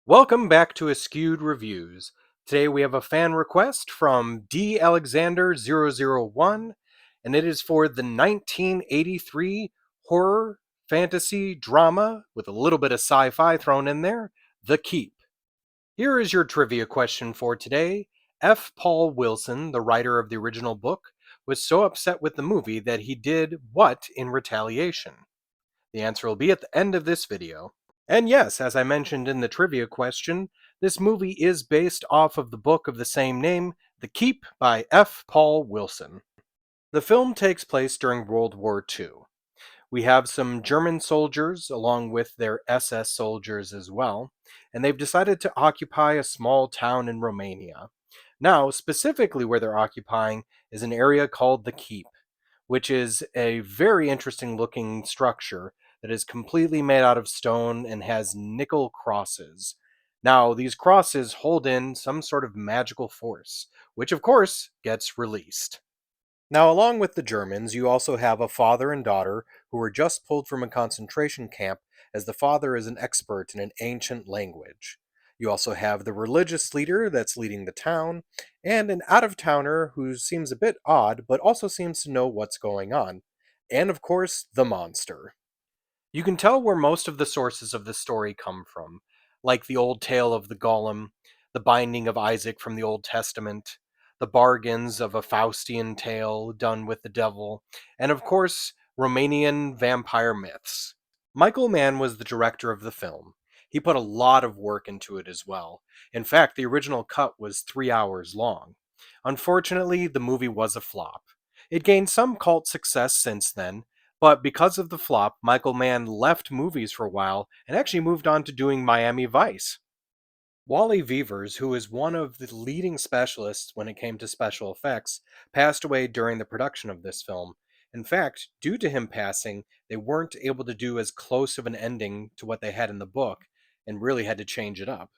Welcome back to Askewed Reviews. Today we have a fan request from D. Alexander 001, and it is for the 1983 horror fantasy drama with a little bit of sci-fi thrown in there, The Keep. Here is your trivia question for today. F. Paul Wilson, the writer of the original book, was so upset with the movie that he did what in retaliation? The answer will be at the end of this video. And yes, as I mentioned in the trivia question, this movie is based off of the book of the same name, The Keep by F. Paul Wilson. The film takes place during World War II. We have some German soldiers along with their SS soldiers as well, and they've decided to occupy a small town in Romania. Now, specifically where they're occupying is an area called the Keep, which is a very interesting looking structure that is completely made out of stone and has nickel crosses. Now, these crosses hold in some sort of magical force, which of course gets released. Now, along with the Germans, you also have a father and daughter who were just pulled from a concentration camp, as the father is an expert in an ancient language. You also have the religious leader that's leading the town, and an out of towner who seems a bit odd but also seems to know what's going on. And of course, the monster. You can tell where most of the sources of the story come from, like the old tale of the golem, the binding of Isaac from the Old Testament, the bargains of a Faustian tale done with the devil, and of course, Romanian vampire myths. Michael Mann was the director of the film. He put a lot of work into it as well. In fact, the original cut was 3 hours long. Unfortunately, the movie was a flop. It gained some cult success since then, but because of the flop, Michael Mann left movies for a while and actually moved on to doing Miami Vice. Wally Vevers, who is one of the leading specialists when it came to special effects, passed away during the production of this film. In fact, due to him passing, they weren't able to do as close of an ending to what they had in the book and really had to change it up.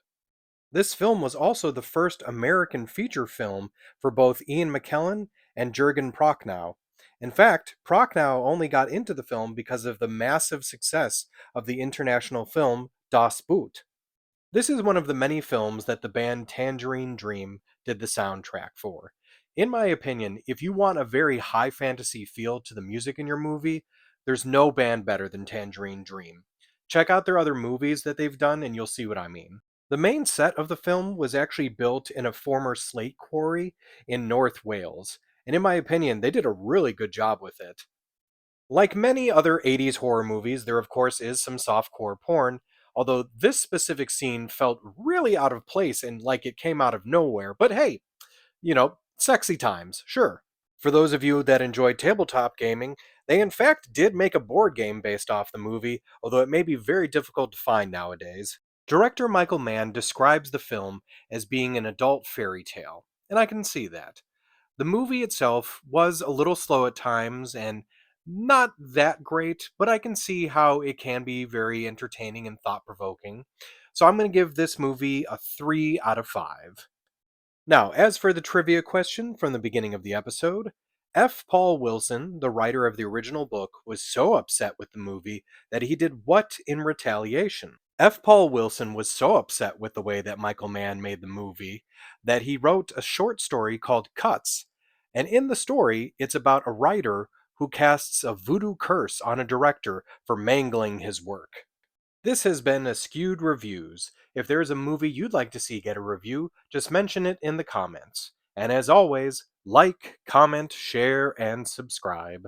This film was also the first American feature film for both Ian McKellen and Jürgen Prochnow. In fact, Prochnow only got into the film because of the massive success of the international film Das Boot. This is one of the many films that the band Tangerine Dream did the soundtrack for. In my opinion, if you want a very high fantasy feel to the music in your movie, there's no band better than Tangerine Dream. Check out their other movies that they've done and you'll see what I mean. The main set of the film was actually built in a former slate quarry in North Wales, and in my opinion, they did a really good job with it. Like many other 80s horror movies, there of course is some softcore porn, although this specific scene felt really out of place and like it came out of nowhere. But hey, sexy times, sure. For those of you that enjoy tabletop gaming, they in fact did make a board game based off the movie, although it may be very difficult to find nowadays. Director Michael Mann describes the film as being an adult fairy tale, and I can see that. The movie itself was a little slow at times and not that great, but I can see how it can be very entertaining and thought provoking. So I'm going to give this movie a 3 out of 5. Now, as for the trivia question from the beginning of the episode, F. Paul Wilson, the writer of the original book, was so upset with the movie that he did what in retaliation? F. Paul Wilson was so upset with the way that Michael Mann made the movie that he wrote a short story called Cuts. And in the story, it's about a writer who casts a voodoo curse on a director for mangling his work. This has been Askewed Reviews. If there is a movie you'd like to see get a review, just mention it in the comments. And as always, like, comment, share, and subscribe.